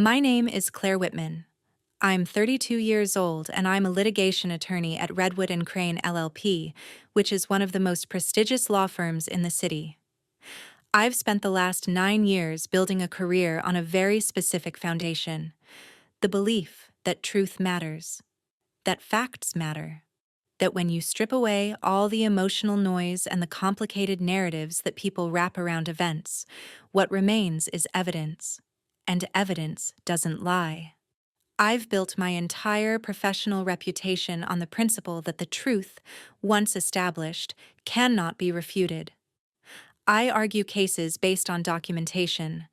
My name is Claire Whitman. I'm 32 years old and I'm a litigation attorney at Redwood and Crane LLP, which is one of the most prestigious law firms in the city. I've spent the last 9 years building a career on a very specific foundation: the belief that truth matters, that facts matter, that when you strip away all the emotional noise and the complicated narratives that people wrap around events, what remains is evidence, and evidence doesn't lie. I've built my entire professional reputation on the principle that the truth, once established, cannot be refuted. I argue cases based on documentation.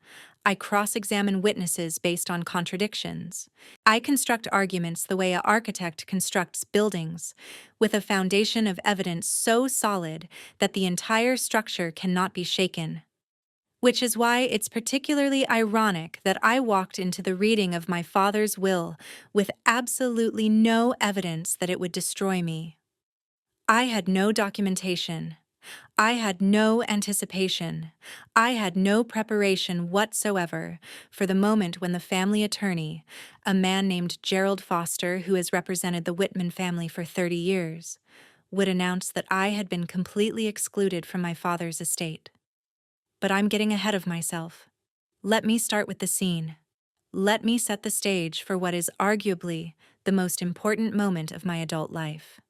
I cross-examine witnesses based on contradictions. I construct arguments the way an architect constructs buildings, with a foundation of evidence so solid that the entire structure cannot be shaken. Which is why it's particularly ironic that I walked into the reading of my father's will with absolutely no evidence that it would destroy me. I had no documentation. I had no anticipation. I had no preparation whatsoever for the moment when the family attorney, a man named Gerald Foster who has represented the Whitman family for 30 years, would announce that I had been completely excluded from my father's estate. But I'm getting ahead of myself. Let me start with the scene. Let me set the stage for what is arguably the most important moment of my adult life.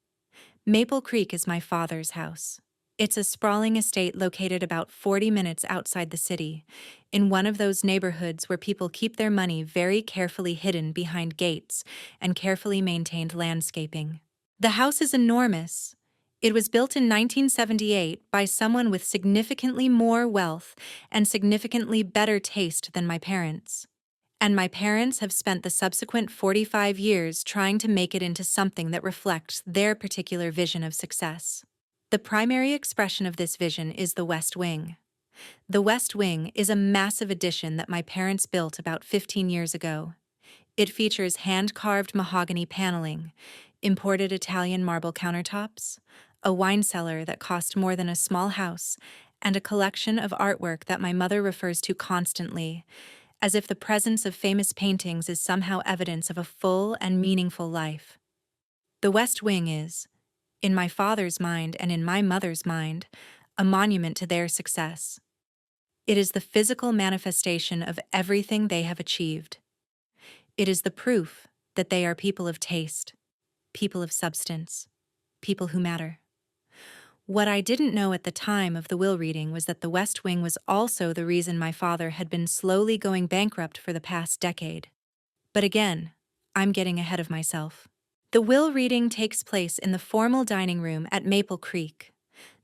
Maple Creek is my father's house. It's a sprawling estate located about 40 minutes outside the city, in one of those neighborhoods where people keep their money very carefully hidden behind gates and carefully maintained landscaping. The house is enormous. It was built in 1978 by someone with significantly more wealth and significantly better taste than my parents. And my parents have spent the subsequent 45 years trying to make it into something that reflects their particular vision of success. The primary expression of this vision is the West Wing. The West Wing is a massive addition that my parents built about 15 years ago. It features hand-carved mahogany paneling, imported Italian marble countertops, a wine cellar that cost more than a small house, and a collection of artwork that my mother refers to constantly, as if the presence of famous paintings is somehow evidence of a full and meaningful life. The West Wing is, in my father's mind and in my mother's mind, a monument to their success. It is the physical manifestation of everything they have achieved. It is the proof that they are people of taste, people of substance, people who matter. What I didn't know at the time of the will reading was that the West Wing was also the reason my father had been slowly going bankrupt for the past decade. But again, I'm getting ahead of myself. The will reading takes place in the formal dining room at Maple Creek.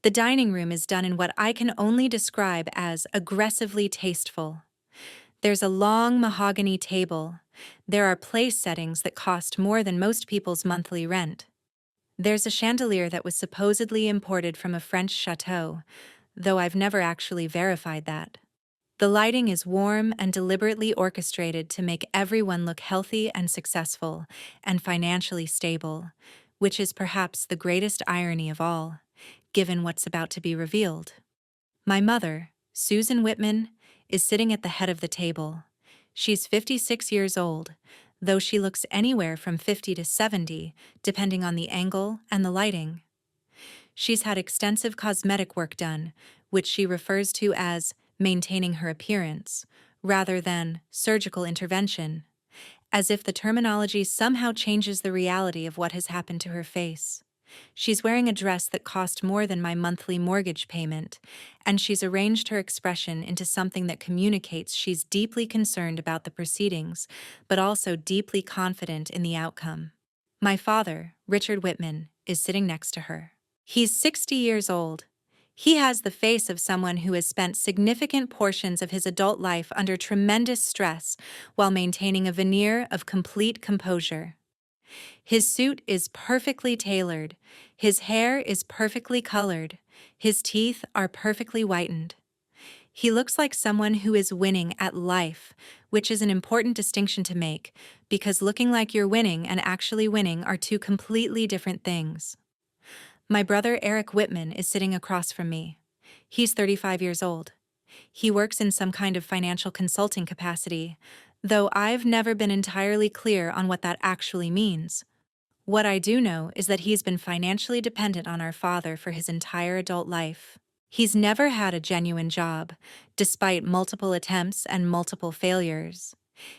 The dining room is done in what I can only describe as aggressively tasteful. There's a long mahogany table. There are place settings that cost more than most people's monthly rent. There's a chandelier that was supposedly imported from a French chateau, though I've never actually verified that. The lighting is warm and deliberately orchestrated to make everyone look healthy and successful and financially stable, which is perhaps the greatest irony of all, given what's about to be revealed. My mother, Susan Whitman, is sitting at the head of the table. She's 56 years old, though she looks anywhere from 50 to 70, depending on the angle and the lighting. She's had extensive cosmetic work done, which she refers to as maintaining her appearance, rather than surgical intervention, as if the terminology somehow changes the reality of what has happened to her face. She's wearing a dress that cost more than my monthly mortgage payment, and she's arranged her expression into something that communicates she's deeply concerned about the proceedings, but also deeply confident in the outcome. My father, Richard Whitman, is sitting next to her. He's 60 years old. He has the face of someone who has spent significant portions of his adult life under tremendous stress while maintaining a veneer of complete composure. His suit is perfectly tailored, his hair is perfectly colored, his teeth are perfectly whitened. He looks like someone who is winning at life, which is an important distinction to make, because looking like you're winning and actually winning are two completely different things. My brother Eric Whitman is sitting across from me. He's 35 years old. He works in some kind of financial consulting capacity, though I've never been entirely clear on what that actually means. What I do know is that he's been financially dependent on our father for his entire adult life. He's never had a genuine job, despite multiple attempts and multiple failures.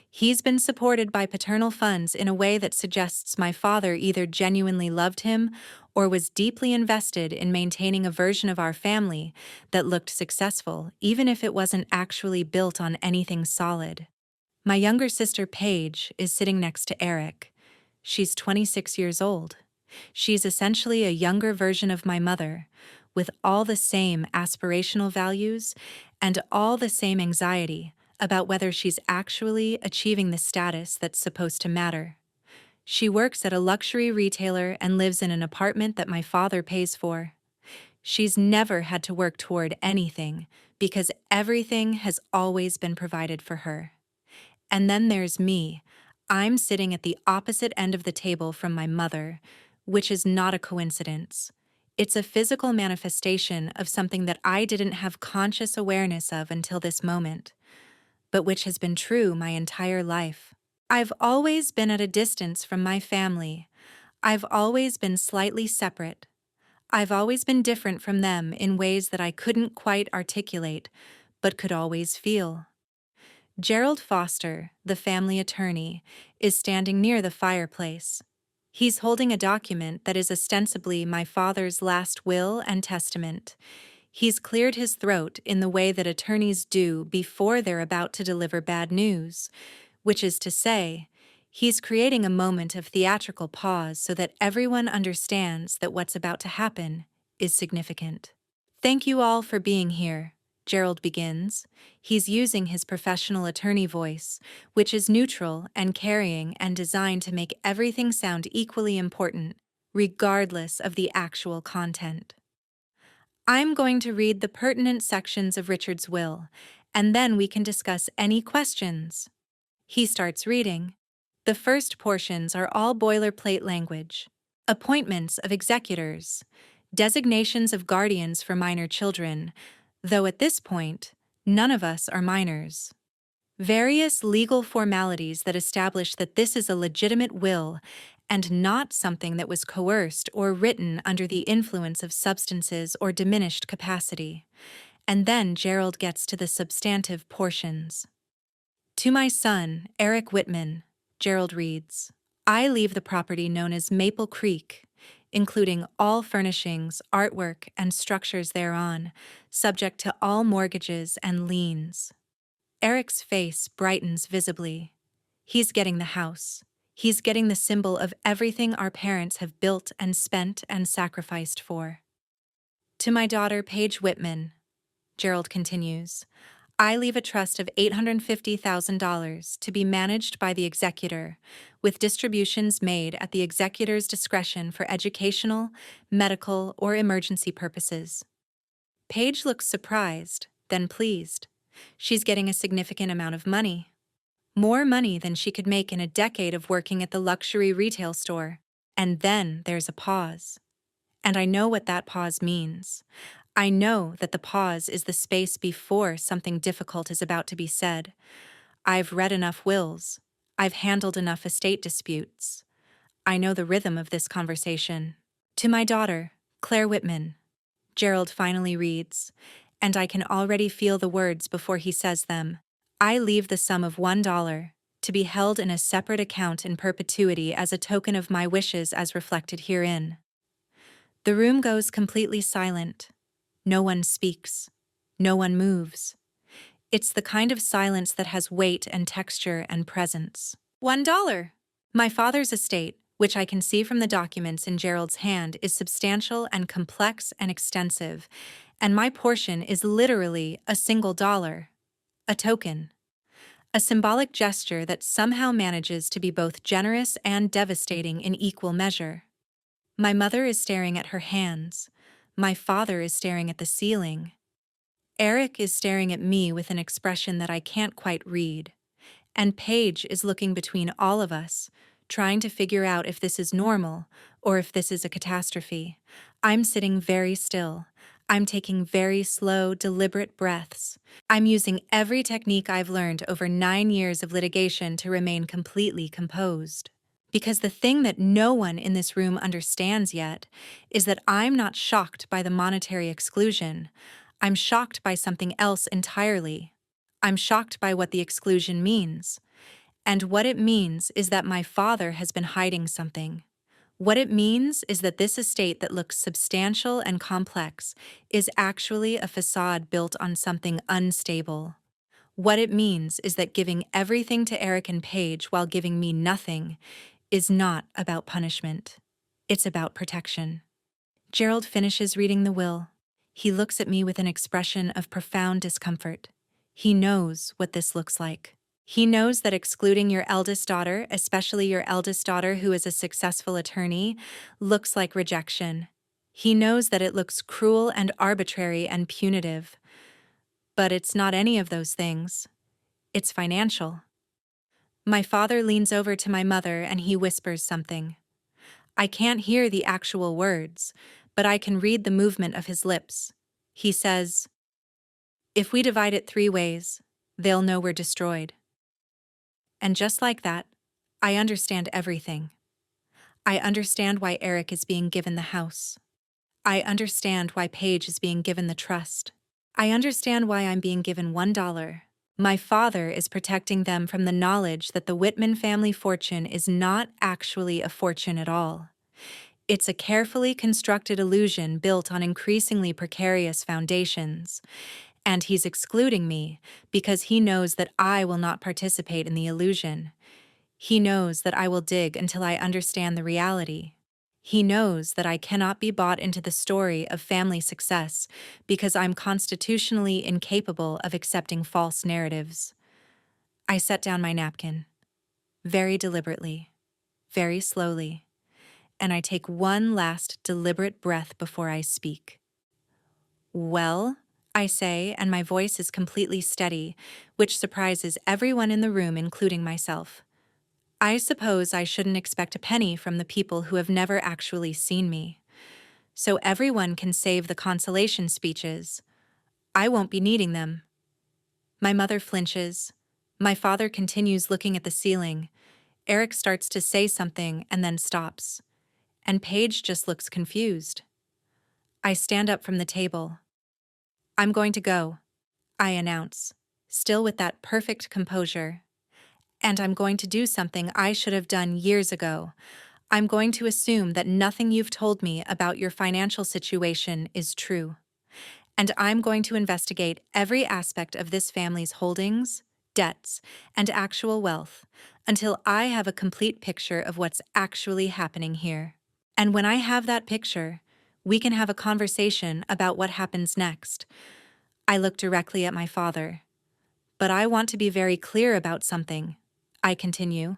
He's been supported by paternal funds in a way that suggests my father either genuinely loved him or was deeply invested in maintaining a version of our family that looked successful, even if it wasn't actually built on anything solid. My younger sister, Paige, is sitting next to Eric. She's 26 years old. She's essentially a younger version of my mother, with all the same aspirational values and all the same anxiety about whether she's actually achieving the status that's supposed to matter. She works at a luxury retailer and lives in an apartment that my father pays for. She's never had to work toward anything because everything has always been provided for her. And then there's me. I'm sitting at the opposite end of the table from my mother, which is not a coincidence. It's a physical manifestation of something that I didn't have conscious awareness of until this moment, but which has been true my entire life. I've always been at a distance from my family. I've always been slightly separate. I've always been different from them in ways that I couldn't quite articulate, but could always feel. Gerald Foster, the family attorney, is standing near the fireplace. He's holding a document that is ostensibly my father's last will and testament. He's cleared his throat in the way that attorneys do before they're about to deliver bad news, which is to say, he's creating a moment of theatrical pause so that everyone understands that what's about to happen is significant. Thank you all for being here, Gerald begins. He's using his professional attorney voice, which is neutral and carrying and designed to make everything sound equally important, regardless of the actual content. I'm going to read the pertinent sections of Richard's will, and then we can discuss any questions. He starts reading. The first portions are all boilerplate language. Appointments of executors, designations of guardians for minor children, though at this point, none of us are minors. Various legal formalities that establish that this is a legitimate will and not something that was coerced or written under the influence of substances or diminished capacity. And then Gerald gets to the substantive portions. To my son, Eric Whitman, Gerald reads, I leave the property known as Maple Creek, including all furnishings, artwork, and structures thereon, subject to all mortgages and liens. Eric's face brightens visibly. He's getting the house. He's getting the symbol of everything our parents have built and spent and sacrificed for. To my daughter, Paige Whitman, Gerald continues, I leave a trust of $850,000 to be managed by the executor, with distributions made at the executor's discretion for educational, medical, or emergency purposes. Paige looks surprised, then pleased. She's getting a significant amount of money. More money than she could make in a decade of working at the luxury retail store. And then there's a pause. And I know what that pause means. I know that the pause is the space before something difficult is about to be said. I've read enough wills. I've handled enough estate disputes. I know the rhythm of this conversation. To my daughter, Claire Whitman, Gerald finally reads, and I can already feel the words before he says them. I leave the sum of $1 to be held in a separate account in perpetuity as a token of my wishes as reflected herein. The room goes completely silent. No one speaks. No one moves. It's the kind of silence that has weight and texture and presence. $1. My father's estate, which I can see from the documents in Gerald's hand, is substantial and complex and extensive, and my portion is literally a single dollar. A token. A symbolic gesture that somehow manages to be both generous and devastating in equal measure. My mother is staring at her hands. My father is staring at the ceiling. Eric is staring at me with an expression that I can't quite read. And Paige is looking between all of us, trying to figure out if this is normal or if this is a catastrophe. I'm sitting very still. I'm taking very slow, deliberate breaths. I'm using every technique I've learned over 9 years of litigation to remain completely composed. Because the thing that no one in this room understands yet is that I'm not shocked by the monetary exclusion. I'm shocked by something else entirely. I'm shocked by what the exclusion means. And what it means is that my father has been hiding something. What it means is that this estate that looks substantial and complex is actually a facade built on something unstable. What it means is that giving everything to Eric and Paige while giving me nothing is not about punishment. It's about protection. Gerald finishes reading the will. He looks at me with an expression of profound discomfort. He knows what this looks like. He knows that excluding your eldest daughter, especially your eldest daughter who is a successful attorney, looks like rejection. He knows that it looks cruel and arbitrary and punitive. But it's not any of those things. It's financial. My father leans over to my mother and he whispers something. I can't hear the actual words, but I can read the movement of his lips. He says, "If we divide it 3 ways, they'll know we're destroyed." And just like that, I understand everything. I understand why Eric is being given the house. I understand why Paige is being given the trust. I understand why I'm being given $1. My father is protecting them from the knowledge that the Whitman family fortune is not actually a fortune at all. It's a carefully constructed illusion built on increasingly precarious foundations. And he's excluding me because he knows that I will not participate in the illusion. He knows that I will dig until I understand the reality. He knows that I cannot be bought into the story of family success because I'm constitutionally incapable of accepting false narratives. I set down my napkin, very deliberately, very slowly, and I take one last deliberate breath before I speak. "Well," I say, and my voice is completely steady, which surprises everyone in the room, including myself. I suppose I shouldn't expect a penny from the people who have never actually seen me. So everyone can save the consolation speeches. I won't be needing them. My mother flinches. My father continues looking at the ceiling. Eric starts to say something and then stops. And Paige just looks confused. I stand up from the table. "I'm going to go," I announce, still with that perfect composure. "And I'm going to do something I should have done years ago. I'm going to assume that nothing you've told me about your financial situation is true. And I'm going to investigate every aspect of this family's holdings, debts, and actual wealth until I have a complete picture of what's actually happening here. And when I have that picture, we can have a conversation about what happens next." I look directly at my father. "But I want to be very clear about something," I continue.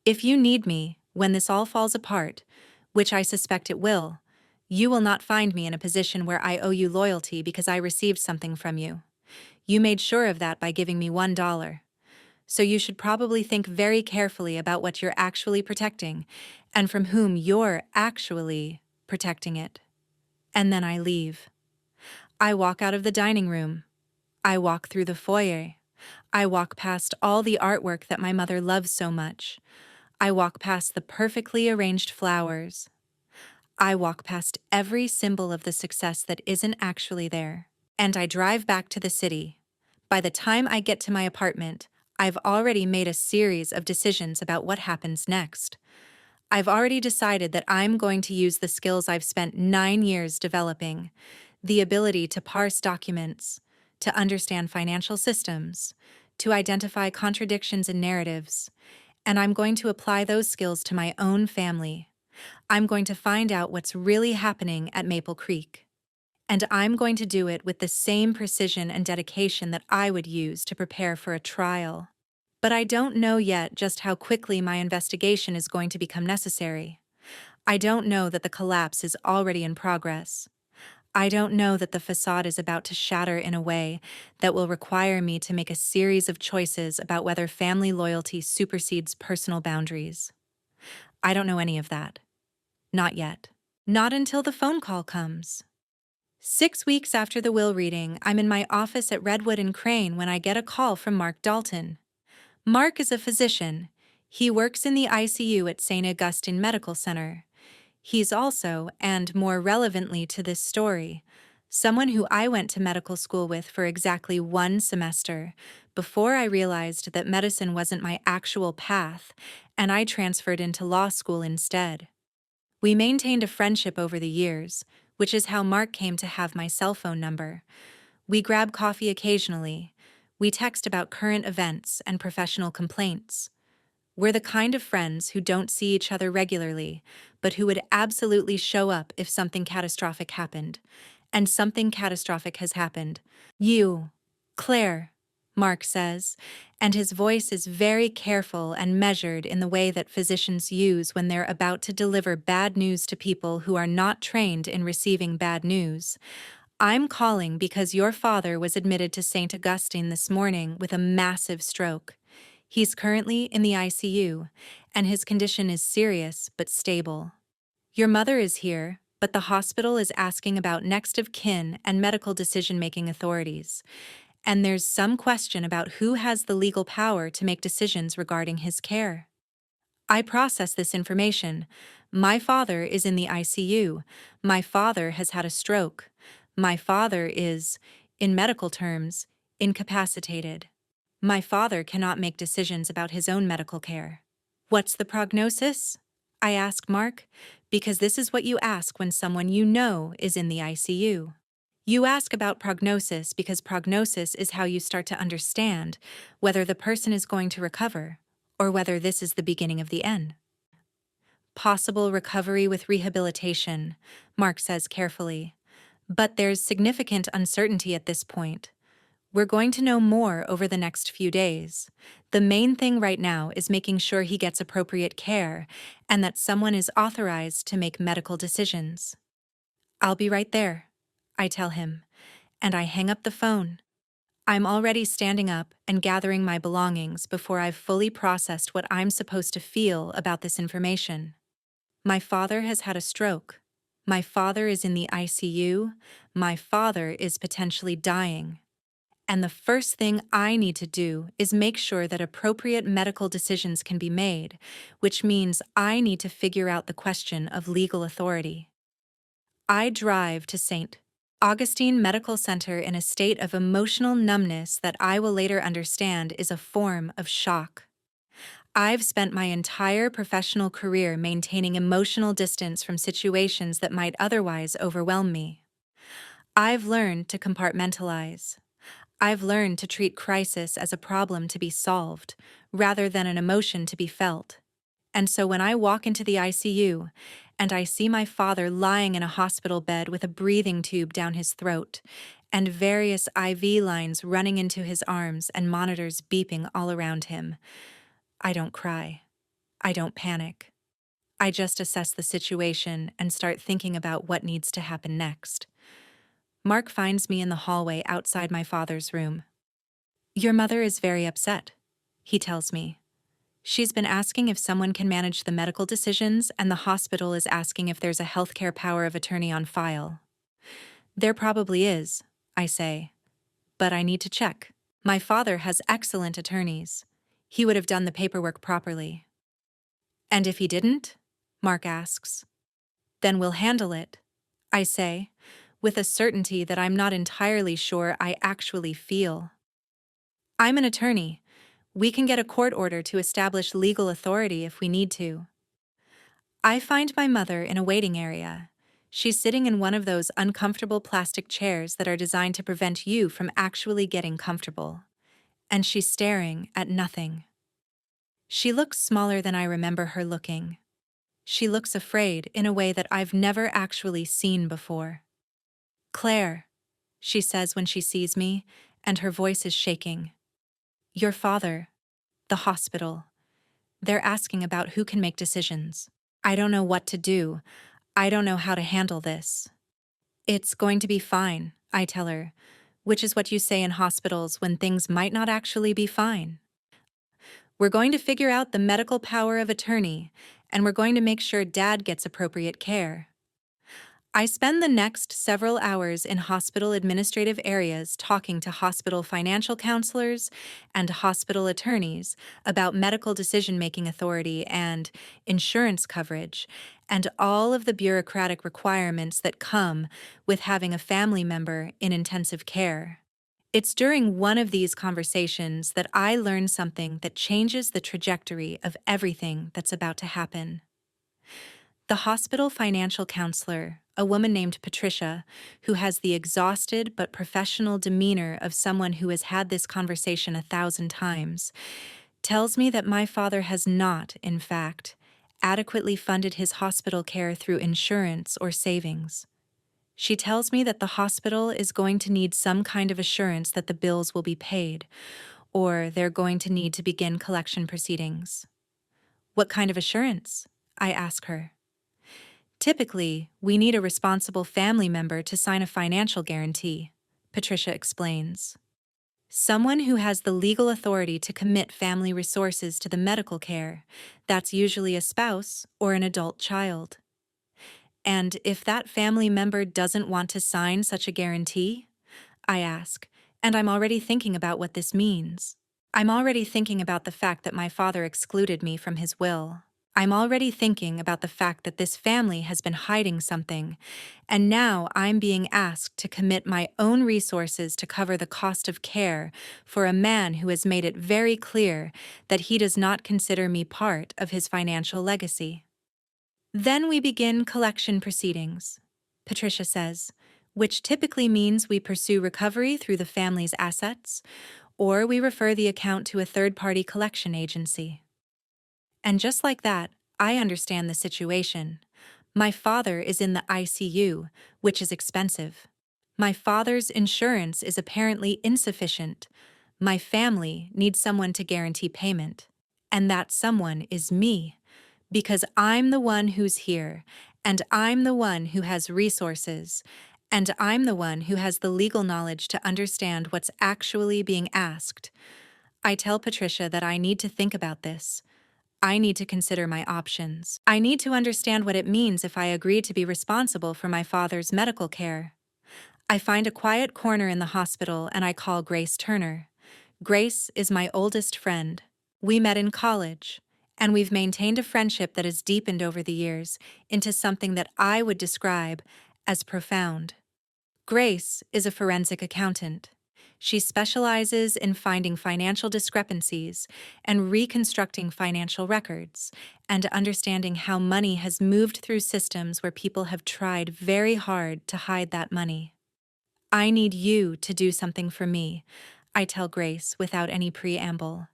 "If you need me, when this all falls apart, which I suspect it will, you will not find me in a position where I owe you loyalty because I received something from you. You made sure of that by giving me $1. So you should probably think very carefully about what you're actually protecting and from whom you're actually protecting it." And then I leave. I walk out of the dining room. I walk through the foyer. I walk past all the artwork that my mother loves so much. I walk past the perfectly arranged flowers. I walk past every symbol of the success that isn't actually there. And I drive back to the city. By the time I get to my apartment, I've already made a series of decisions about what happens next. I've already decided that I'm going to use the skills I've spent 9 years developing, the ability to parse documents, to understand financial systems, to identify contradictions in narratives, and I'm going to apply those skills to my own family. I'm going to find out what's really happening at Maple Creek. And I'm going to do it with the same precision and dedication that I would use to prepare for a trial. But I don't know yet just how quickly my investigation is going to become necessary. I don't know that the collapse is already in progress. I don't know that the facade is about to shatter in a way that will require me to make a series of choices about whether family loyalty supersedes personal boundaries. I don't know any of that. Not yet. Not until the phone call comes. 6 weeks after the will reading, I'm in my office at Redwood and Crane when I get a call from Mark Dalton. Mark is a physician. He works in the ICU at St. Augustine Medical Center. He's also, and more relevantly to this story, someone who I went to medical school with for exactly 1 semester before I realized that medicine wasn't my actual path, and I transferred into law school instead. We maintained a friendship over the years, which is how Mark came to have my cell phone number. We grab coffee occasionally. We text about current events and professional complaints. We're the kind of friends who don't see each other regularly, but who would absolutely show up if something catastrophic happened. And something catastrophic has happened. You, Claire, Mark says, and his voice is very careful and measured in the way that physicians use when they're about to deliver bad news to people who are not trained in receiving bad news. I'm calling because your father was admitted to St. Augustine this morning with a massive stroke. He's currently in the ICU, and his condition is serious but stable. Your mother is here, but the hospital is asking about next of kin and medical decision-making authorities. And there's some question about who has the legal power to make decisions regarding his care. I process this information. My father is in the ICU. My father has had a stroke. My father is, in medical terms, incapacitated. My father cannot make decisions about his own medical care. What's the prognosis? I ask Mark, because this is what you ask when someone you know is in the ICU. You ask about prognosis because prognosis is how you start to understand whether the person is going to recover or whether this is the beginning of the end. Possible recovery with rehabilitation, Mark says carefully. But there's significant uncertainty at this point. We're going to know more over the next few days. The main thing right now is making sure he gets appropriate care and that someone is authorized to make medical decisions. I'll be right there, I tell him, and I hang up the phone. I'm already standing up and gathering my belongings before I've fully processed what I'm supposed to feel about this information. My father has had a stroke. My father is in the ICU. My father is potentially dying. And the first thing I need to do is make sure that appropriate medical decisions can be made, which means I need to figure out the question of legal authority. I drive to St. Augustine Medical Center in a state of emotional numbness that I will later understand is a form of shock. I've spent my entire professional career maintaining emotional distance from situations that might otherwise overwhelm me. I've learned to compartmentalize. I've learned to treat crisis as a problem to be solved, rather than an emotion to be felt. And so when I walk into the ICU, and I see my father lying in a hospital bed with a breathing tube down his throat, and various IV lines running into his arms and monitors beeping all around him, I don't cry. I don't panic. I just assess the situation and start thinking about what needs to happen next. Mark finds me in the hallway outside my father's room. Your mother is very upset, he tells me. She's been asking if someone can manage the medical decisions, and the hospital is asking if there's a healthcare power of attorney on file. There probably is, I say. But I need to check. My father has excellent attorneys. He would have done the paperwork properly. And if he didn't? Mark asks. Then we'll handle it, I say, with a certainty that I'm not entirely sure I actually feel. I'm an attorney. We can get a court order to establish legal authority if we need to. I find my mother in a waiting area. She's sitting in one of those uncomfortable plastic chairs that are designed to prevent you from actually getting comfortable. And she's staring at nothing. She looks smaller than I remember her looking. She looks afraid in a way that I've never actually seen before. Claire, she says when she sees me, and her voice is shaking. Your father, the hospital. They're asking about who can make decisions. I don't know what to do. I don't know how to handle this. It's going to be fine, I tell her, which is what you say in hospitals when things might not actually be fine. We're going to figure out the medical power of attorney, and we're going to make sure Dad gets appropriate care. I spend the next several hours in hospital administrative areas talking to hospital financial counselors and hospital attorneys about medical decision-making authority and insurance coverage and all of the bureaucratic requirements that come with having a family member in intensive care. It's during one of these conversations that I learn something that changes the trajectory of everything that's about to happen. The hospital financial counselor, a woman named Patricia, who has the exhausted but professional demeanor of someone who has had this conversation 1,000 times, tells me that my father has not, in fact, adequately funded his hospital care through insurance or savings. She tells me that the hospital is going to need some kind of assurance that the bills will be paid, or they're going to need to begin collection proceedings. What kind of assurance? I ask her. Typically, we need a responsible family member to sign a financial guarantee, Patricia explains. Someone who has the legal authority to commit family resources to the medical care. That's usually a spouse or an adult child. And if that family member doesn't want to sign such a guarantee? I ask, and I'm already thinking about what this means. I'm already thinking about the fact that my father excluded me from his will. I'm already thinking about the fact that this family has been hiding something, and now I'm being asked to commit my own resources to cover the cost of care for a man who has made it very clear that he does not consider me part of his financial legacy. Then we begin collection proceedings, Patricia says, which typically means we pursue recovery through the family's assets, or we refer the account to a third-party collection agency. And just like that, I understand the situation. My father is in the ICU, which is expensive. My father's insurance is apparently insufficient. My family needs someone to guarantee payment. And that someone is me, because I'm the one who's here, and I'm the one who has resources, and I'm the one who has the legal knowledge to understand what's actually being asked. I tell Patricia that I need to think about this. I need to consider my options. I need to understand what it means if I agree to be responsible for my father's medical care. I find a quiet corner in the hospital and I call Grace Turner. Grace is my oldest friend. We met in college, and we've maintained a friendship that has deepened over the years into something that I would describe as profound. Grace is a forensic accountant. She specializes in finding financial discrepancies and reconstructing financial records and understanding how money has moved through systems where people have tried very hard to hide that money. I need you to do something for me, I tell Grace without any preamble.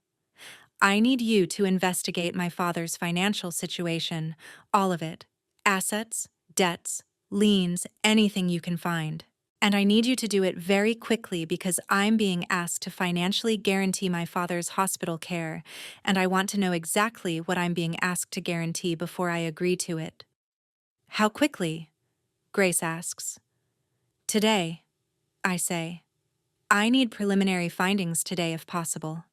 I need you to investigate my father's financial situation, all of it, assets, debts, liens, anything you can find. And I need you to do it very quickly because I'm being asked to financially guarantee my father's hospital care, and I want to know exactly what I'm being asked to guarantee before I agree to it. How quickly? Grace asks. Today, I say. I need preliminary findings today if possible.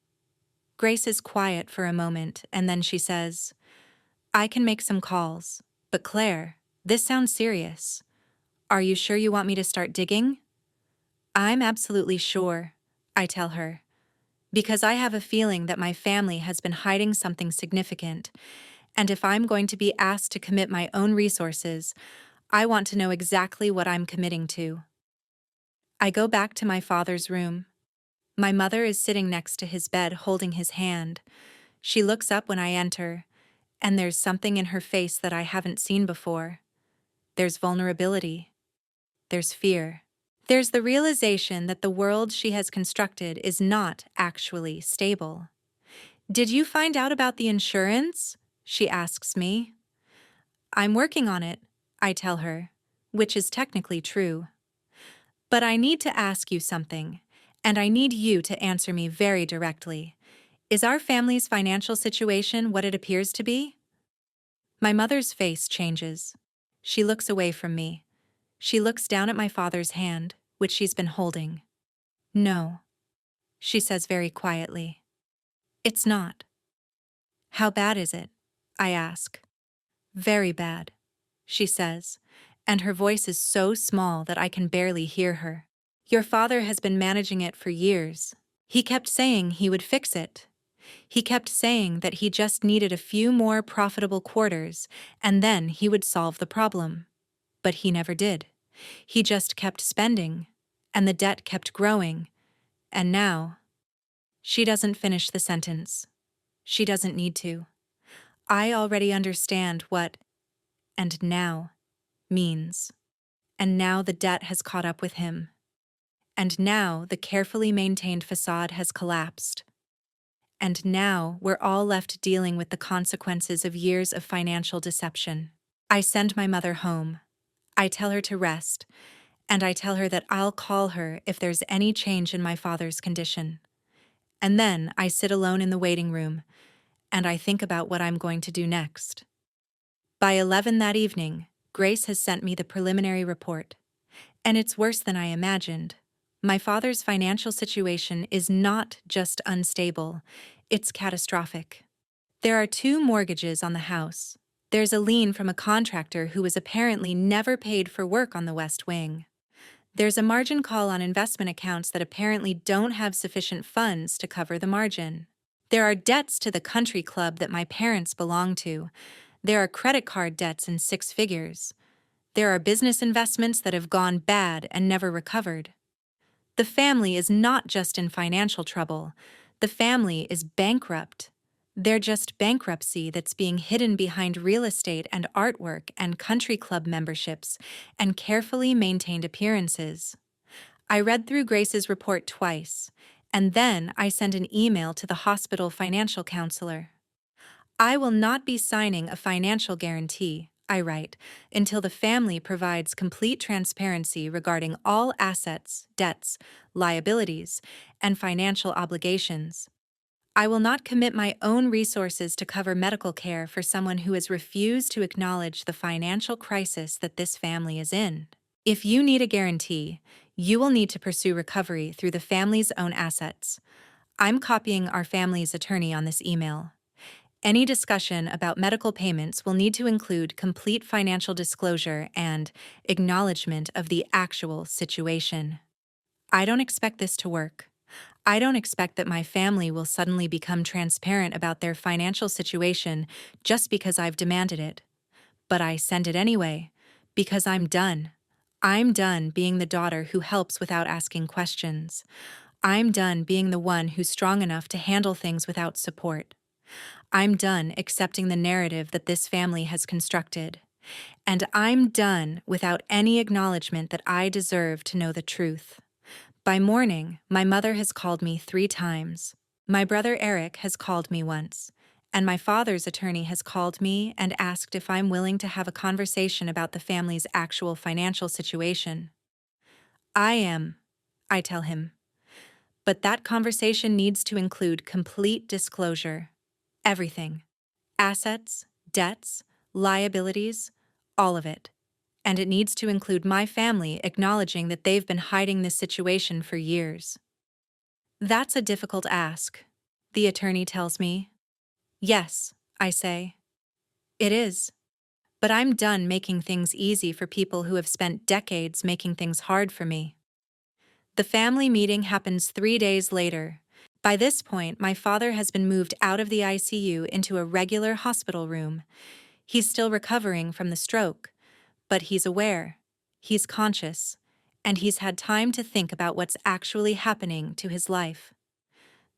Grace is quiet for a moment, and then she says, I can make some calls, but Claire, this sounds serious. Are you sure you want me to start digging? I'm absolutely sure, I tell her, because I have a feeling that my family has been hiding something significant, and if I'm going to be asked to commit my own resources, I want to know exactly what I'm committing to. I go back to my father's room. My mother is sitting next to his bed holding his hand. She looks up when I enter, and there's something in her face that I haven't seen before. There's vulnerability. There's fear. There's the realization that the world she has constructed is not actually stable. Did you find out about the insurance? She asks me. I'm working on it, I tell her, which is technically true. But I need to ask you something, and I need you to answer me very directly. Is our family's financial situation what it appears to be? My mother's face changes. She looks away from me. She looks down at my father's hand, which she's been holding. No, she says very quietly. It's not. How bad is it? I ask. Very bad, she says, and her voice is so small that I can barely hear her. Your father has been managing it for years. He kept saying he would fix it. He kept saying that he just needed a few more profitable quarters, and then he would solve the problem. But he never did. He just kept spending, and the debt kept growing, and now... She doesn't finish the sentence. She doesn't need to. I already understand what "and now" means. And now the debt has caught up with him. And now the carefully maintained facade has collapsed. And now we're all left dealing with the consequences of years of financial deception. I send my mother home. I tell her to rest, and I tell her that I'll call her if there's any change in my father's condition. And then I sit alone in the waiting room, and I think about what I'm going to do next. By 11 that evening, Grace has sent me the preliminary report. And it's worse than I imagined. My father's financial situation is not just unstable, it's catastrophic. There are 2 mortgages on the house. There's a lien from a contractor who was apparently never paid for work on the West Wing. There's a margin call on investment accounts that apparently don't have sufficient funds to cover the margin. There are debts to the country club that my parents belong to. There are credit card debts in 6 figures. There are business investments that have gone bad and never recovered. The family is not just in financial trouble. The family is bankrupt. They're just bankruptcy that's being hidden behind real estate and artwork and country club memberships and carefully maintained appearances. I read through Grace's report twice, and then I sent an email to the hospital financial counselor. I will not be signing a financial guarantee, I write, until the family provides complete transparency regarding all assets, debts, liabilities, and financial obligations. I will not commit my own resources to cover medical care for someone who has refused to acknowledge the financial crisis that this family is in. If you need a guarantee, you will need to pursue recovery through the family's own assets. I'm copying our family's attorney on this email. Any discussion about medical payments will need to include complete financial disclosure and acknowledgement of the actual situation. I don't expect this to work. I don't expect that my family will suddenly become transparent about their financial situation just because I've demanded it. But I send it anyway, because I'm done. I'm done being the daughter who helps without asking questions. I'm done being the one who's strong enough to handle things without support. I'm done accepting the narrative that this family has constructed. And I'm done without any acknowledgement that I deserve to know the truth. By morning, my mother has called me 3 times. My brother Eric has called me once. And my father's attorney has called me and asked if I'm willing to have a conversation about the family's actual financial situation. I am, I tell him. But that conversation needs to include complete disclosure. Everything. Assets, debts, liabilities, all of it. And it needs to include my family acknowledging that they've been hiding this situation for years. That's a difficult ask, the attorney tells me. Yes, I say. It is. But I'm done making things easy for people who have spent decades making things hard for me. The family meeting happens 3 days later. By this point, my father has been moved out of the ICU into a regular hospital room. He's still recovering from the stroke, but he's aware, he's conscious, and he's had time to think about what's actually happening to his life.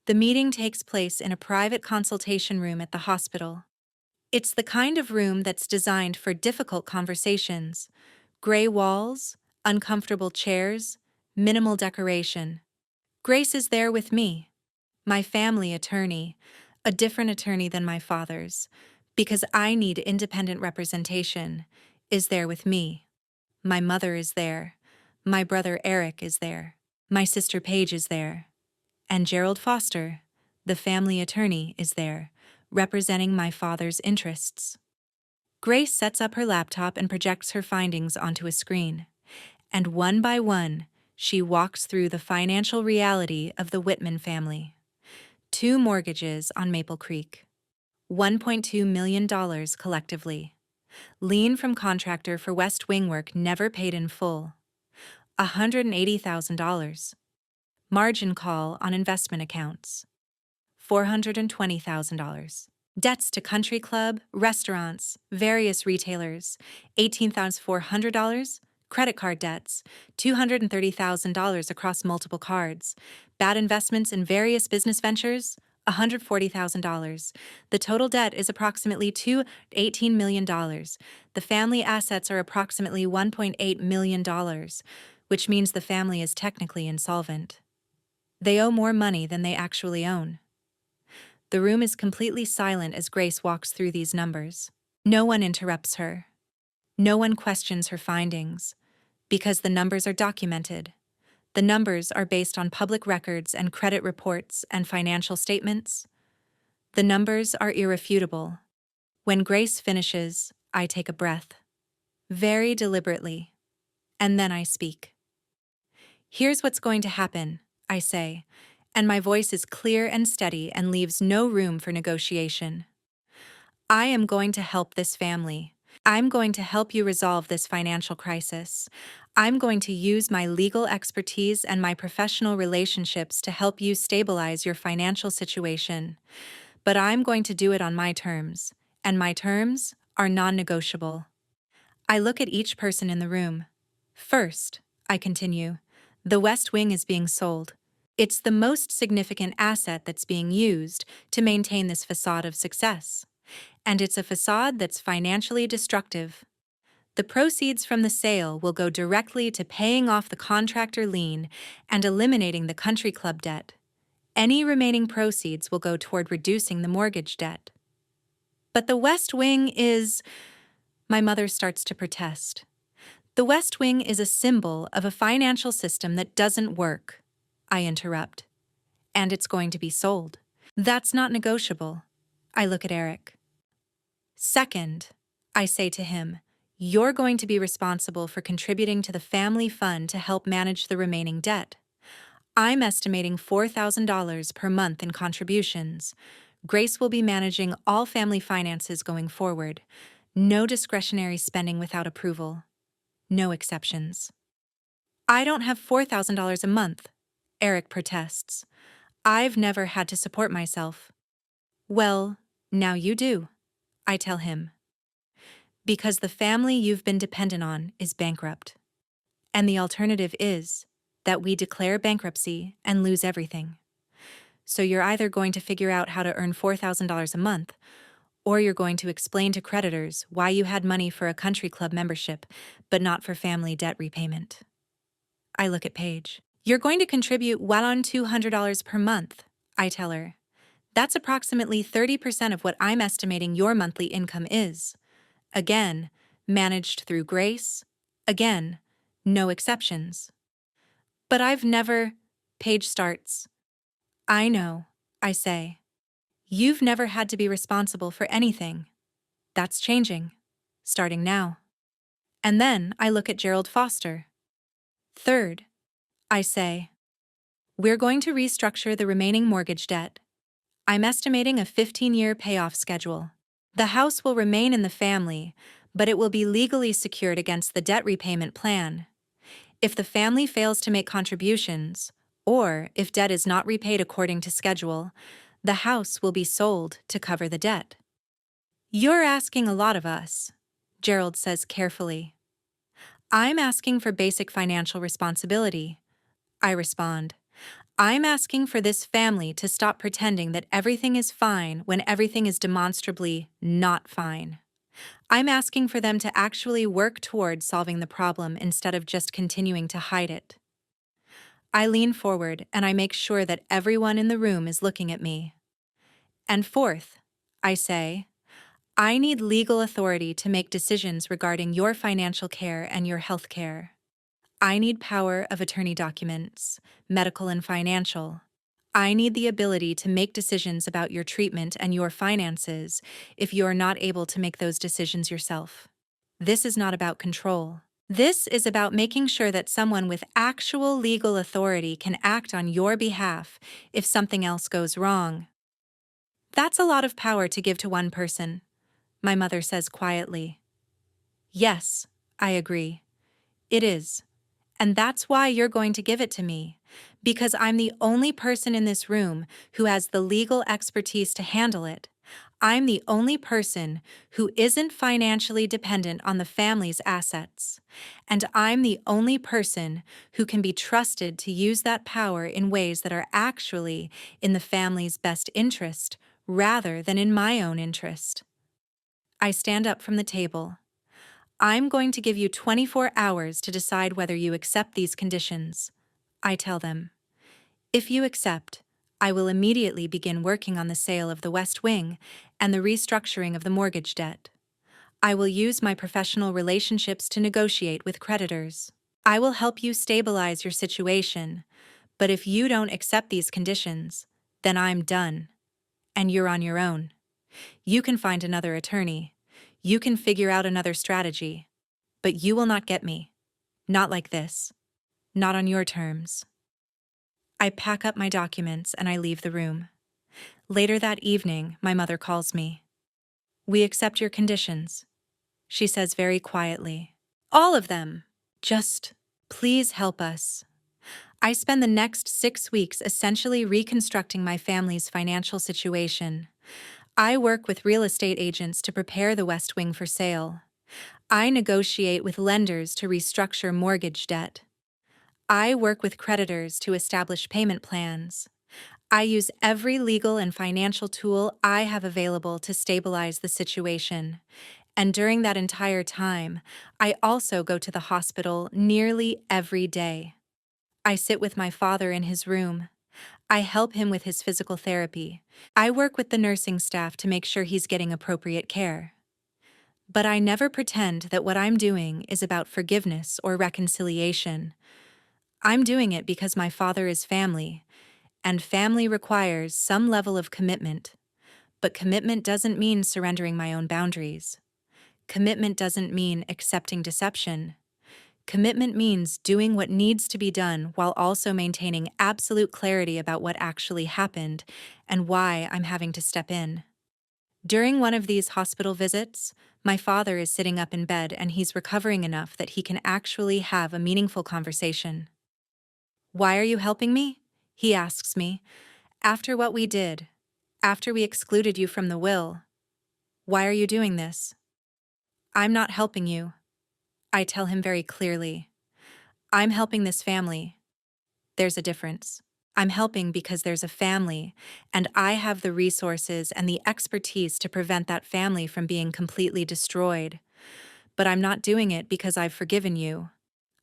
The meeting takes place in a private consultation room at the hospital. It's the kind of room that's designed for difficult conversations. Gray walls, uncomfortable chairs, minimal decoration. Grace is there with me, my family attorney, a different attorney than my father's, because I need independent representation, is there with me. My mother is there. My brother Eric is there. My sister Paige is there. And Gerald Foster, the family attorney, is there, representing my father's interests. Grace sets up her laptop and projects her findings onto a screen. And one by one, she walks through the financial reality of the Whitman family. 2 mortgages on Maple Creek. $1.2 million collectively. Lien from contractor for West Wing work never paid in full. $180,000. Margin call on investment accounts. $420,000. Debts to country club, restaurants, various retailers. $18,400. Credit card debts. $230,000 across multiple cards. Bad investments in various business ventures. $140,000. The total debt is approximately $18 million. The family assets are approximately $1.8 million, which means the family is technically insolvent. They owe more money than they actually own. The room is completely silent as Grace walks through these numbers. No one interrupts her. No one questions her findings, because the numbers are documented. The numbers are based on public records and credit reports and financial statements. The numbers are irrefutable. When Grace finishes, I take a breath, very deliberately, and then I speak. Here's what's going to happen, I say, and my voice is clear and steady and leaves no room for negotiation. I am going to help this family. I'm going to help you resolve this financial crisis. I'm going to use my legal expertise and my professional relationships to help you stabilize your financial situation. But I'm going to do it on my terms, and my terms are non-negotiable. I look at each person in the room. First, I continue, the West Wing is being sold. It's the most significant asset that's being used to maintain this facade of success. And it's a facade that's financially destructive. The proceeds from the sale will go directly to paying off the contractor lien and eliminating the country club debt. Any remaining proceeds will go toward reducing the mortgage debt. But the West Wing is... My mother starts to protest. The West Wing is a symbol of a financial system that doesn't work, I interrupt. And it's going to be sold. That's not negotiable. I look at Eric. Second, I say to him, you're going to be responsible for contributing to the family fund to help manage the remaining debt. I'm estimating $4,000 per month in contributions. Grace will be managing all family finances going forward. No discretionary spending without approval. No exceptions. I don't have $4,000 a month, Eric protests. I've never had to support myself. Well, now you do, I tell him. Because the family you've been dependent on is bankrupt. And the alternative is that we declare bankruptcy and lose everything. So you're either going to figure out how to earn $4,000 a month, or you're going to explain to creditors why you had money for a country club membership, but not for family debt repayment. I look at Paige. You're going to contribute well on $200 per month, I tell her. That's approximately 30% of what I'm estimating your monthly income is. Again, managed through Grace. Again, no exceptions. But I've never... Paige starts. I know, I say. You've never had to be responsible for anything. That's changing. Starting now. And then I look at Gerald Foster. Third, I say, we're going to restructure the remaining mortgage debt. I'm estimating a 15-year payoff schedule. The house will remain in the family, but it will be legally secured against the debt repayment plan. If the family fails to make contributions, or if debt is not repaid according to schedule, the house will be sold to cover the debt. You're asking a lot of us, Gerald says carefully. I'm asking for basic financial responsibility, I respond. I'm asking for this family to stop pretending that everything is fine when everything is demonstrably not fine. I'm asking for them to actually work toward solving the problem instead of just continuing to hide it. I lean forward and I make sure that everyone in the room is looking at me. And fourth, I say, I need legal authority to make decisions regarding your financial care and your health care. I need power of attorney documents, medical and financial. I need the ability to make decisions about your treatment and your finances if you are not able to make those decisions yourself. This is not about control. This is about making sure that someone with actual legal authority can act on your behalf if something else goes wrong. That's a lot of power to give to one person, my mother says quietly. Yes, I agree. It is. And that's why you're going to give it to me. Because I'm the only person in this room who has the legal expertise to handle it. I'm the only person who isn't financially dependent on the family's assets. And I'm the only person who can be trusted to use that power in ways that are actually in the family's best interest, rather than in my own interest. I stand up from the table. I'm going to give you 24 hours to decide whether you accept these conditions. I tell them. If you accept, I will immediately begin working on the sale of the West Wing and the restructuring of the mortgage debt. I will use my professional relationships to negotiate with creditors. I will help you stabilize your situation, but if you don't accept these conditions, then I'm done. And you're on your own. You can find another attorney. You can figure out another strategy. But you will not get me. Not like this. Not on your terms. I pack up my documents and I leave the room. Later that evening, my mother calls me. We accept your conditions, she says very quietly. All of them. Just, please help us. I spend the next 6 weeks essentially reconstructing my family's financial situation. I work with real estate agents to prepare the West Wing for sale. I negotiate with lenders to restructure mortgage debt. I work with creditors to establish payment plans. I use every legal and financial tool I have available to stabilize the situation. And during that entire time, I also go to the hospital nearly every day. I sit with my father in his room. I help him with his physical therapy. I work with the nursing staff to make sure he's getting appropriate care. But I never pretend that what I'm doing is about forgiveness or reconciliation. I'm doing it because my father is family, and family requires some level of commitment. But commitment doesn't mean surrendering my own boundaries. Commitment doesn't mean accepting deception. Commitment means doing what needs to be done while also maintaining absolute clarity about what actually happened and why I'm having to step in. During one of these hospital visits, my father is sitting up in bed and he's recovering enough that he can actually have a meaningful conversation. Why are you helping me? He asks me. After what we did, after we excluded you from the will, why are you doing this? I'm not helping you. I tell him very clearly. I'm helping this family. There's a difference. I'm helping because there's a family, and I have the resources and the expertise to prevent that family from being completely destroyed. But I'm not doing it because I've forgiven you.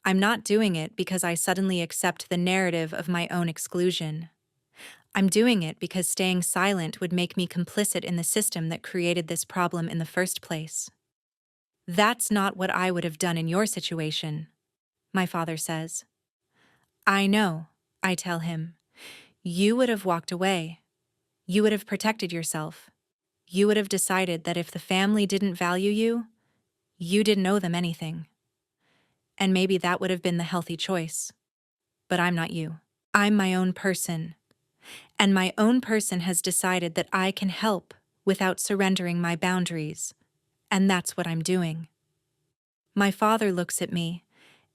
I'm not doing it because I suddenly accept the narrative of my own exclusion. I'm doing it because staying silent would make me complicit in the system that created this problem in the first place. That's not what I would have done in your situation, my father says. I know, I tell him. You would have walked away. You would have protected yourself. You would have decided that if the family didn't value you, you didn't owe them anything. And maybe that would have been the healthy choice. But I'm not you. I'm my own person. And my own person has decided that I can help without surrendering my boundaries. And that's what I'm doing. My father looks at me,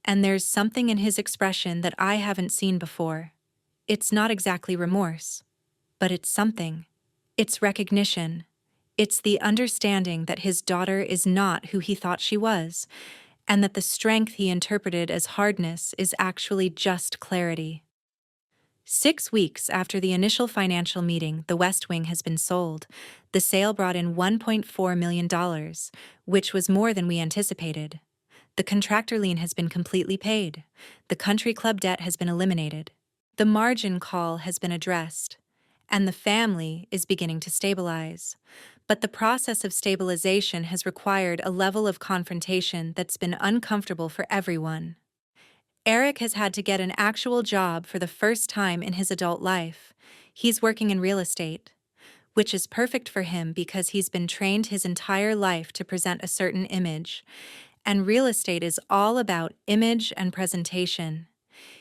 and there's something in his expression that I haven't seen before. It's not exactly remorse, but it's something. It's recognition. It's the understanding that his daughter is not who he thought she was, and that the strength he interpreted as hardness is actually just clarity. 6 weeks after the initial financial meeting, the West Wing has been sold. The sale brought in $1.4 million, which was more than we anticipated. The contractor lien has been completely paid. The country club debt has been eliminated. The margin call has been addressed. And the family is beginning to stabilize. But the process of stabilization has required a level of confrontation that's been uncomfortable for everyone. Eric has had to get an actual job for the first time in his adult life. He's working in real estate, which is perfect for him because he's been trained his entire life to present a certain image. And real estate is all about image and presentation.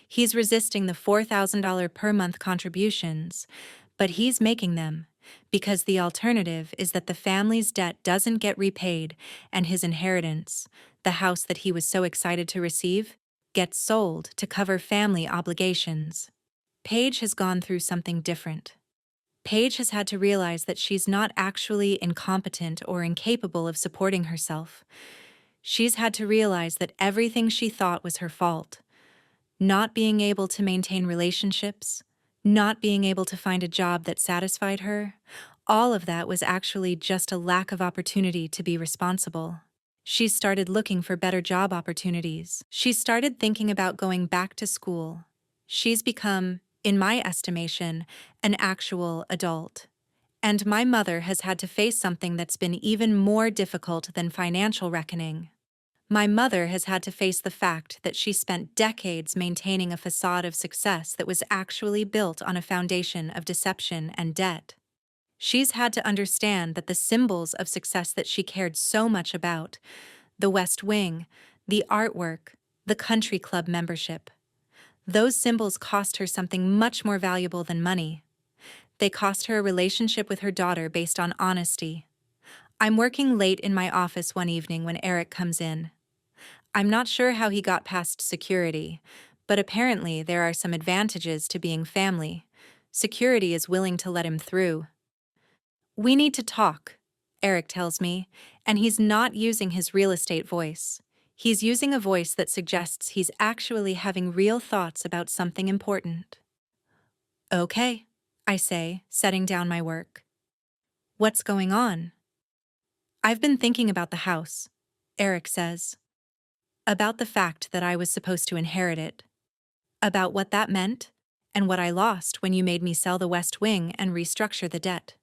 He's resisting the $4,000 per month contributions, but he's making them because the alternative is that the family's debt doesn't get repaid and his inheritance, the house that he was so excited to receive, gets sold to cover family obligations. Paige has gone through something different. Paige has had to realize that she's not actually incompetent or incapable of supporting herself. She's had to realize that everything she thought was her fault, not being able to maintain relationships, not being able to find a job that satisfied her, all of that was actually just a lack of opportunity to be responsible. She's started looking for better job opportunities. She's started thinking about going back to school. She's become, in my estimation, an actual adult. And my mother has had to face something that's been even more difficult than financial reckoning. My mother has had to face the fact that she spent decades maintaining a facade of success that was actually built on a foundation of deception and debt. She's had to understand that the symbols of success that she cared so much about, the West Wing, the artwork, the country club membership, those symbols cost her something much more valuable than money. They cost her a relationship with her daughter based on honesty. I'm working late in my office one evening when Eric comes in. I'm not sure how he got past security, but apparently there are some advantages to being family. Security is willing to let him through. "We need to talk," Eric tells me, and he's not using his real estate voice. He's using a voice that suggests he's actually having real thoughts about something important. "Okay," I say, setting down my work. "What's going on?" "I've been thinking about the house," Eric says. "About the fact that I was supposed to inherit it. About what that meant, and what I lost when you made me sell the West Wing and restructure the debt."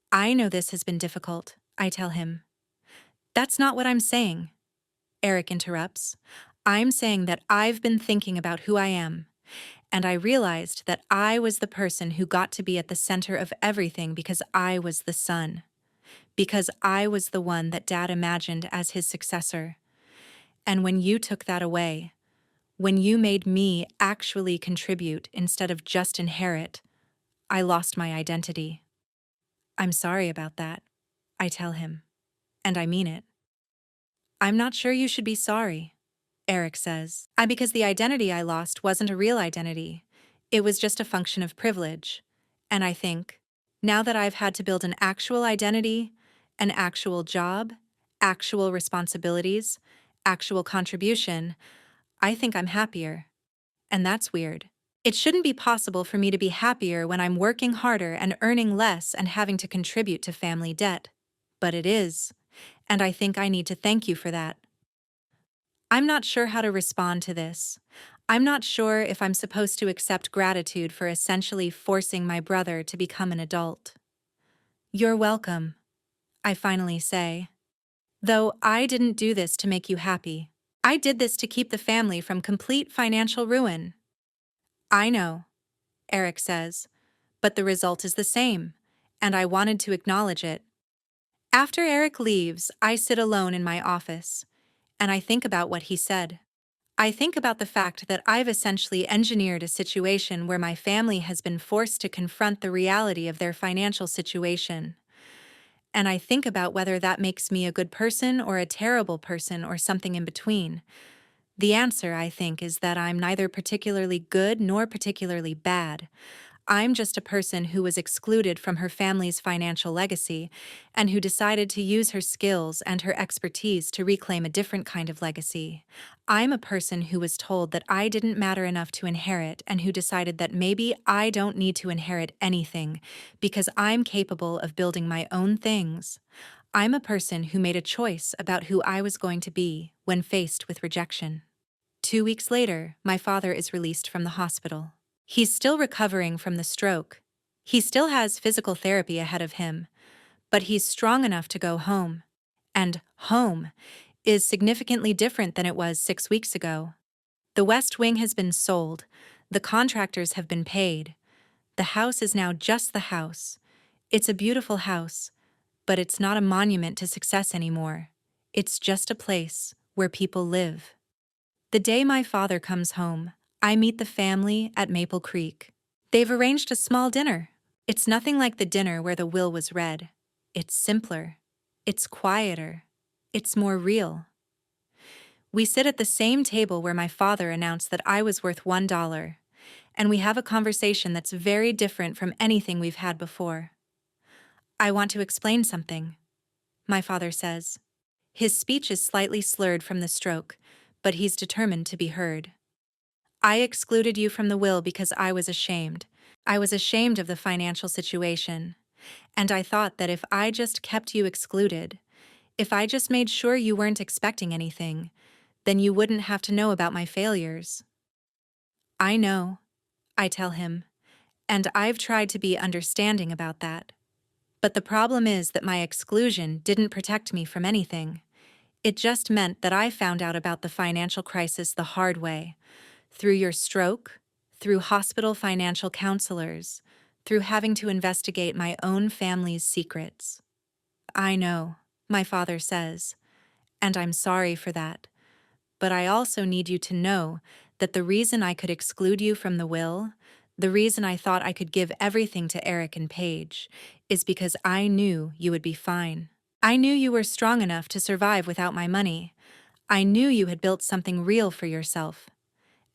"I know this has been difficult," I tell him. "That's not what I'm saying," Eric interrupts. "I'm saying that I've been thinking about who I am, and I realized that I was the person who got to be at the center of everything because I was the son. Because I was the one that Dad imagined as his successor. And when you took that away, when you made me actually contribute instead of just inherit, I lost my identity." "I'm sorry about that," I tell him. And I mean it. "I'm not sure you should be sorry," Eric says. Because the identity I lost wasn't a real identity. It was just a function of privilege. And I think, now that I've had to build an actual identity, an actual job, actual responsibilities, actual contribution, I think I'm happier. And that's weird. It shouldn't be possible for me to be happier when I'm working harder and earning less and having to contribute to family debt. But it is. And I think I need to thank you for that. I'm not sure how to respond to this. I'm not sure if I'm supposed to accept gratitude for essentially forcing my brother to become an adult. "You're welcome," I finally say. "Though I didn't do this to make you happy. I did this to keep the family from complete financial ruin." "I know," Eric says, "but the result is the same, and I wanted to acknowledge it." After Eric leaves, I sit alone in my office, and I think about what he said. I think about the fact that I've essentially engineered a situation where my family has been forced to confront the reality of their financial situation. And I think about whether that makes me a good person or a terrible person or something in between. The answer, I think, is that I'm neither particularly good nor particularly bad. I'm just a person who was excluded from her family's financial legacy and who decided to use her skills and her expertise to reclaim a different kind of legacy. I'm a person who was told that I didn't matter enough to inherit and who decided that maybe I don't need to inherit anything because I'm capable of building my own things. I'm a person who made a choice about who I was going to be when faced with rejection. 2 weeks later, my father is released from the hospital. He's still recovering from the stroke. He still has physical therapy ahead of him, but he's strong enough to go home. And home is significantly different than it was 6 weeks ago. The West Wing has been sold. The contractors have been paid. The house is now just the house. It's a beautiful house, but it's not a monument to success anymore. It's just a place where people live. The day my father comes home, I meet the family at Maple Creek. They've arranged a small dinner. It's nothing like the dinner where the will was read. It's simpler. It's quieter. It's more real. We sit at the same table where my father announced that I was worth $1, and we have a conversation that's very different from anything we've had before. I want to explain something, my father says. His speech is slightly slurred from the stroke, but he's determined to be heard. I excluded you from the will because I was ashamed. I was ashamed of the financial situation, and I thought that if I just kept you excluded, if I just made sure you weren't expecting anything, then you wouldn't have to know about my failures. I know, I tell him, and I've tried to be understanding about that. But the problem is that my exclusion didn't protect me from anything. It just meant that I found out about the financial crisis the hard way, through your stroke, through hospital financial counselors, through having to investigate my own family's secrets. I know, my father says, and I'm sorry for that. But I also need you to know that the reason I could exclude you from the will, the reason I thought I could give everything to Eric and Paige, is because I knew you would be fine. I knew you were strong enough to survive without my money. I knew you had built something real for yourself.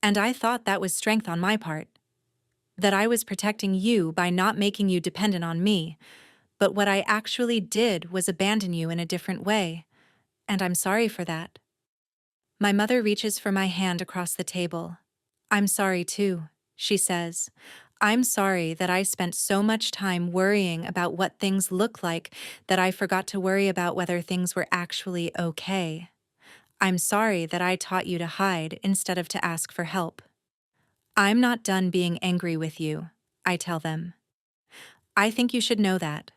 And I thought that was strength on my part. That I was protecting you by not making you dependent on me. But what I actually did was abandon you in a different way. And I'm sorry for that. My mother reaches for my hand across the table. I'm sorry too, she says. I'm sorry that I spent so much time worrying about what things look like that I forgot to worry about whether things were actually okay. I'm sorry that I taught you to hide instead of to ask for help. I'm not done being angry with you, I tell them. I think you should know that.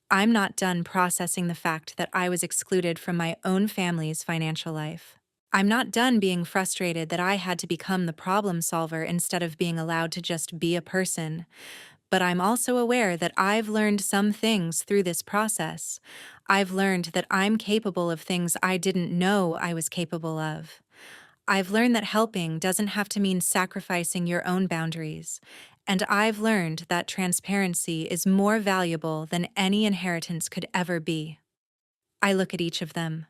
I'm not done processing the fact that I was excluded from my own family's financial life. I'm not done being frustrated that I had to become the problem solver instead of being allowed to just be a person. But I'm also aware that I've learned some things through this process. I've learned that I'm capable of things I didn't know I was capable of. I've learned that helping doesn't have to mean sacrificing your own boundaries. And I've learned that transparency is more valuable than any inheritance could ever be. I look at each of them.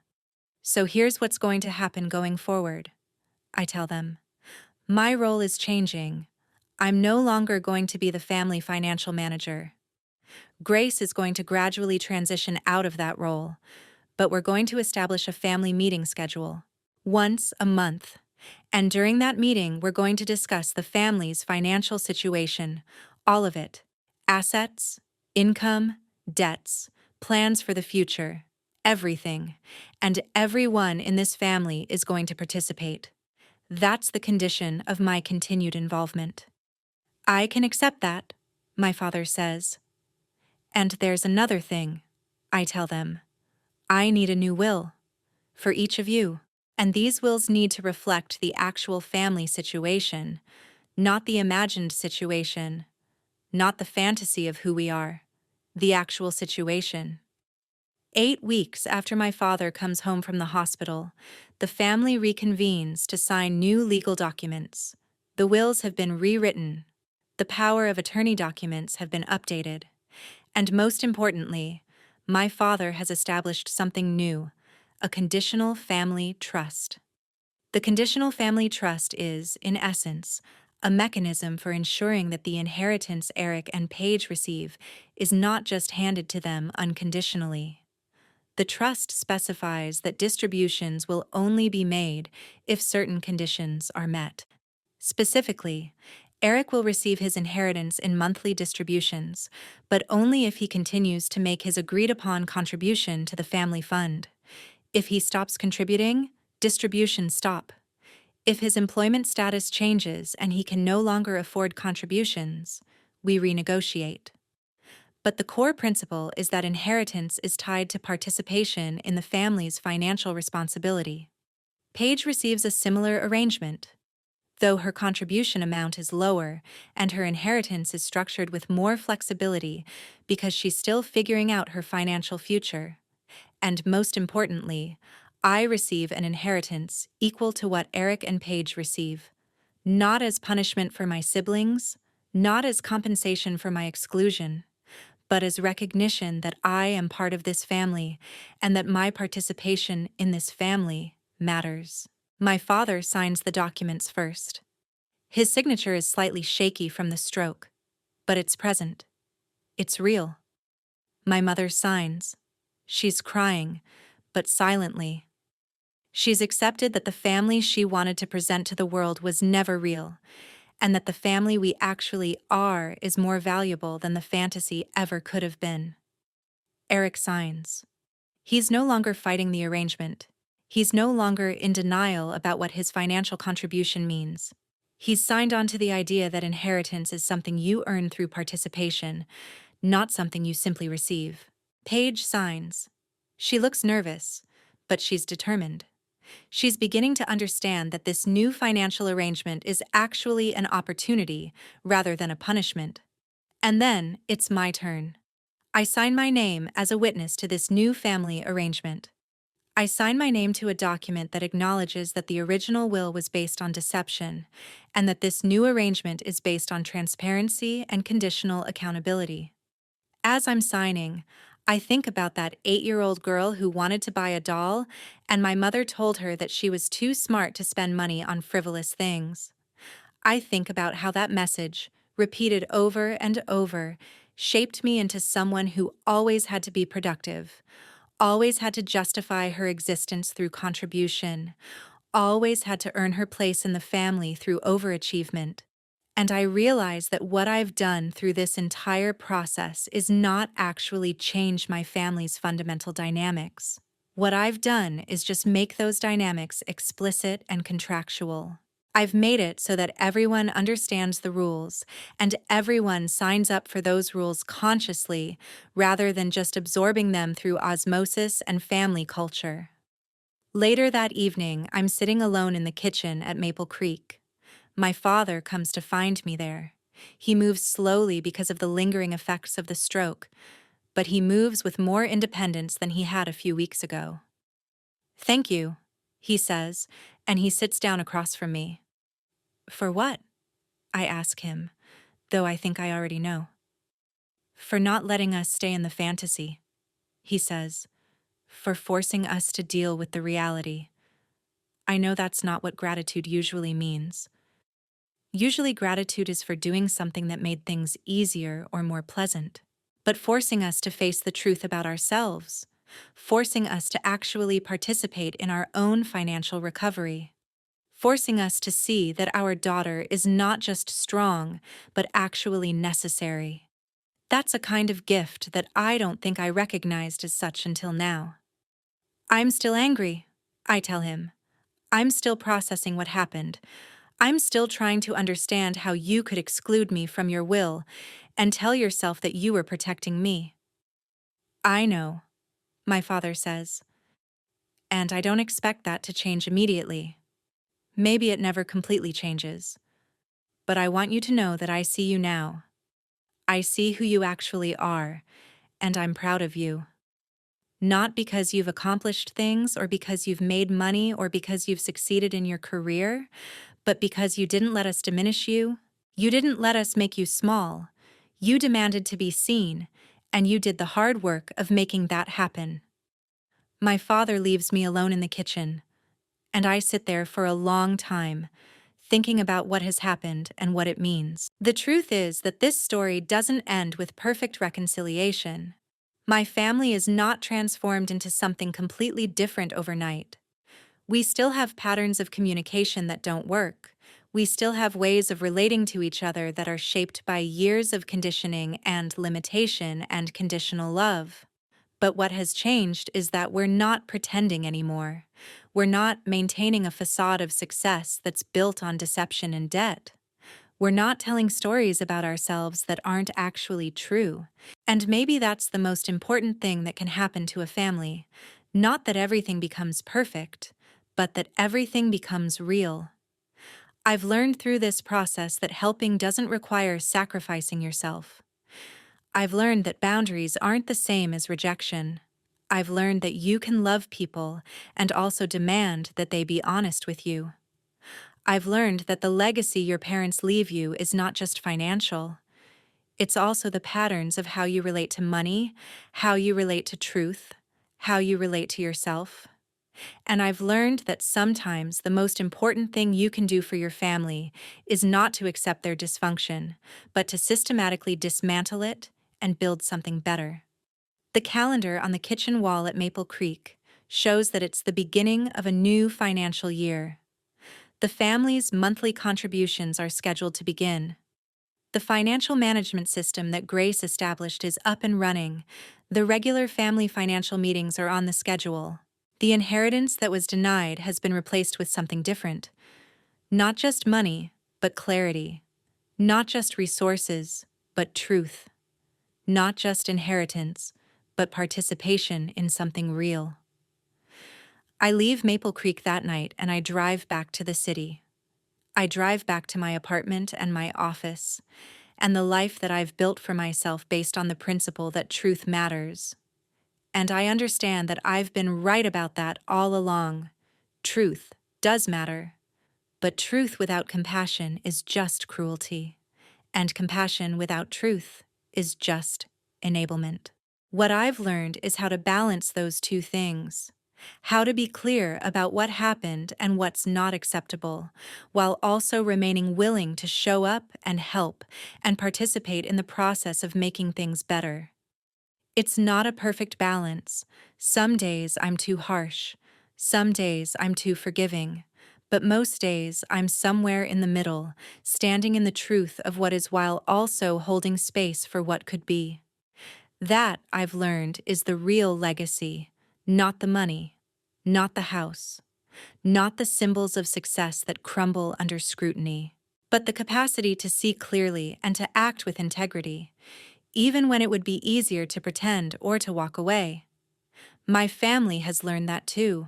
So here's what's going to happen going forward, I tell them. My role is changing. I'm no longer going to be the family financial manager. Grace is going to gradually transition out of that role, but we're going to establish a family meeting schedule, once a month. And during that meeting, we're going to discuss the family's financial situation, all of it. Assets, income, debts, plans for the future, everything. And everyone in this family is going to participate. That's the condition of my continued involvement. I can accept that, my father says. And there's another thing, I tell them. I need a new will. For each of you. And these wills need to reflect the actual family situation, not the imagined situation, not the fantasy of who we are, the actual situation. 8 weeks after my father comes home from the hospital, the family reconvenes to sign new legal documents. The wills have been rewritten. The power of attorney documents have been updated. And most importantly, my father has established something new, a conditional family trust. The conditional family trust is, in essence, a mechanism for ensuring that the inheritance Eric and Paige receive is not just handed to them unconditionally. The trust specifies that distributions will only be made if certain conditions are met. Specifically, Eric will receive his inheritance in monthly distributions, but only if he continues to make his agreed-upon contribution to the family fund. If he stops contributing, distributions stop. If his employment status changes and he can no longer afford contributions, we renegotiate. But the core principle is that inheritance is tied to participation in the family's financial responsibility. Paige receives a similar arrangement, though her contribution amount is lower and her inheritance is structured with more flexibility because she's still figuring out her financial future. And most importantly, I receive an inheritance equal to what Eric and Paige receive, not as punishment for my siblings, not as compensation for my exclusion, but as recognition that I am part of this family and that my participation in this family matters. My father signs the documents first. His signature is slightly shaky from the stroke, but it's present. It's real. My mother signs. She's crying, but silently. She's accepted that the family she wanted to present to the world was never real, and that the family we actually are is more valuable than the fantasy ever could have been. Eric signs. He's no longer fighting the arrangement. He's no longer in denial about what his financial contribution means. He's signed on to the idea that inheritance is something you earn through participation, not something you simply receive. Paige signs. She looks nervous, but she's determined. She's beginning to understand that this new financial arrangement is actually an opportunity rather than a punishment. And then it's my turn. I sign my name as a witness to this new family arrangement. I sign my name to a document that acknowledges that the original will was based on deception, and that this new arrangement is based on transparency and conditional accountability. As I'm signing, I think about that 8-year-old girl who wanted to buy a doll, and my mother told her that she was too smart to spend money on frivolous things. I think about how that message, repeated over and over, shaped me into someone who always had to be productive, always had to justify her existence through contribution, always had to earn her place in the family through overachievement. And I realize that what I've done through this entire process is not actually change my family's fundamental dynamics. What I've done is just make those dynamics explicit and contractual. I've made it so that everyone understands the rules, and everyone signs up for those rules consciously rather than just absorbing them through osmosis and family culture. Later that evening, I'm sitting alone in the kitchen at Maple Creek. My father comes to find me there. He moves slowly because of the lingering effects of the stroke, but he moves with more independence than he had a few weeks ago. "Thank you," he says, and he sits down across from me. "For what?" I ask him, though I think I already know. "For not letting us stay in the fantasy," he says. "For forcing us to deal with the reality. I know that's not what gratitude usually means. Usually gratitude is for doing something that made things easier or more pleasant. But forcing us to face the truth about ourselves, forcing us to actually participate in our own financial recovery, forcing us to see that our daughter is not just strong, but actually necessary. That's a kind of gift that I don't think I recognized as such until now." "I'm still angry," I tell him. "I'm still processing what happened. I'm still trying to understand how you could exclude me from your will and tell yourself that you were protecting me." "I know," my father says, "and I don't expect that to change immediately. Maybe it never completely changes. But I want you to know that I see you now. I see who you actually are, and I'm proud of you. Not because you've accomplished things or because you've made money or because you've succeeded in your career, but because you didn't let us diminish you. You didn't let us make you small. You demanded to be seen, and you did the hard work of making that happen." My father leaves me alone in the kitchen, and I sit there for a long time, thinking about what has happened and what it means. The truth is that this story doesn't end with perfect reconciliation. My family is not transformed into something completely different overnight. We still have patterns of communication that don't work. We still have ways of relating to each other that are shaped by years of conditioning and limitation and conditional love. But what has changed is that we're not pretending anymore. We're not maintaining a facade of success that's built on deception and debt. We're not telling stories about ourselves that aren't actually true. And maybe that's the most important thing that can happen to a family. Not that everything becomes perfect, but that everything becomes real. I've learned through this process that helping doesn't require sacrificing yourself. I've learned that boundaries aren't the same as rejection. I've learned that you can love people and also demand that they be honest with you. I've learned that the legacy your parents leave you is not just financial. It's also the patterns of how you relate to money, how you relate to truth, how you relate to yourself. And I've learned that sometimes the most important thing you can do for your family is not to accept their dysfunction, but to systematically dismantle it and build something better. The calendar on the kitchen wall at Maple Creek shows that it's the beginning of a new financial year. The family's monthly contributions are scheduled to begin. The financial management system that Grace established is up and running. The regular family financial meetings are on the schedule. The inheritance that was denied has been replaced with something different. Not just money, but clarity. Not just resources, but truth. Not just inheritance, but participation in something real. I leave Maple Creek that night and I drive back to the city. I drive back to my apartment and my office, and the life that I've built for myself based on the principle that truth matters. And I understand that I've been right about that all along. Truth does matter, but truth without compassion is just cruelty, and compassion without truth is just enablement. What I've learned is how to balance those two things, how to be clear about what happened and what's not acceptable, while also remaining willing to show up and help and participate in the process of making things better. It's not a perfect balance. Some days I'm too harsh, some days I'm too forgiving, but most days I'm somewhere in the middle, standing in the truth of what is while also holding space for what could be. That, I've learned, is the real legacy, not the money, not the house, not the symbols of success that crumble under scrutiny, but the capacity to see clearly and to act with integrity, even when it would be easier to pretend or to walk away. My family has learned that too.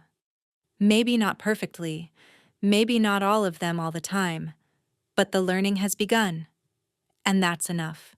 Maybe not perfectly, maybe not all of them all the time, but the learning has begun, and that's enough.